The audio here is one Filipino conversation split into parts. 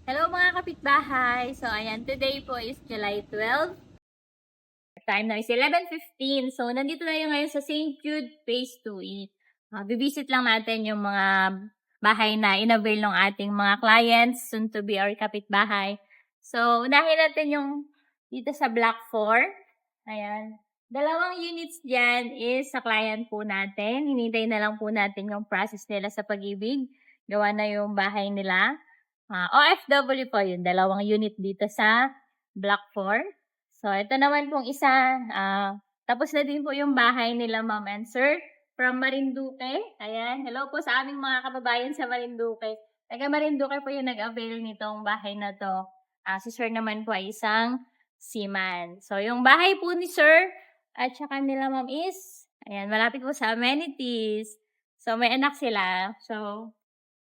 Hello mga kapitbahay! So ayan, today po is July 12. Time na is 11:15. So nandito tayo ngayon sa St. Jude Phase 2. Bibisit lang natin yung mga bahay na inavail ng ating mga clients, soon to be our kapitbahay. So unahin natin yung dito sa Block 4. Ayan. Dalawang units dyan is sa client po natin. Hinintay na lang po natin yung process nila sa pag-ibig. Gawa na yung bahay nila. OFW po yun, dalawang unit dito sa Block 4. So, ito naman pong isa, tapos na din po yung bahay nila Ma'am and Sir from Marinduque. Ayan, hello po sa aming mga kababayan sa Marinduque. Taga Marinduque po yung nag-avail nitong bahay na to. Si Sir naman po ay isang seaman. So, yung bahay po ni Sir at saka nila Ma'am is, ayan, malapit po sa amenities. So, may anak sila. So,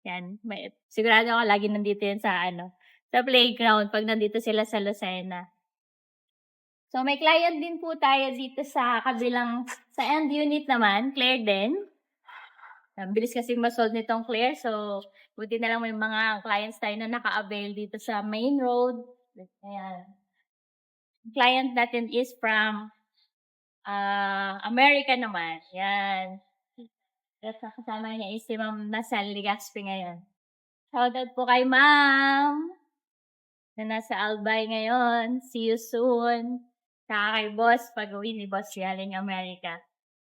yan, sigurado ako lagi nandito yan sa sa playground pag nandito sila sa Lucena. So, may client din po tayo dito sa kabilang, sa end unit naman, Claire din. Bilis kasing masold nitong Claire, so buti na lang may mga clients tayo na naka-avail dito sa main road. Ayan. Client natin is from America naman. Yan. At kasama niya is si Ma'am Nasal Ligaspi ngayon. Shoutout po kay Ma'am na nasa Albay ngayon. See you soon. Saka kay Boss pag-uwi ni Boss galing America.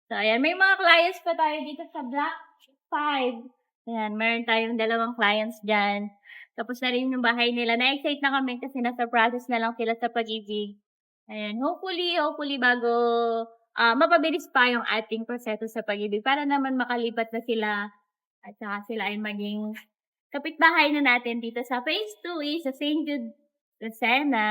So, ayan. May mga clients pa tayo dito sa Block 5. Ayan. Meron tayong dalawang clients dyan. Tapos na rin yung bahay nila. Na-excite na kami kasi nasa process na lang sila sa pag-ibig. Ayan. Hopefully bago mapabilis pa yung ating proseso sa pag-ibig para naman makalipat na sila at saka sila ay maging kapitbahay na natin dito sa Phase 2 sa St. Jude Lucena.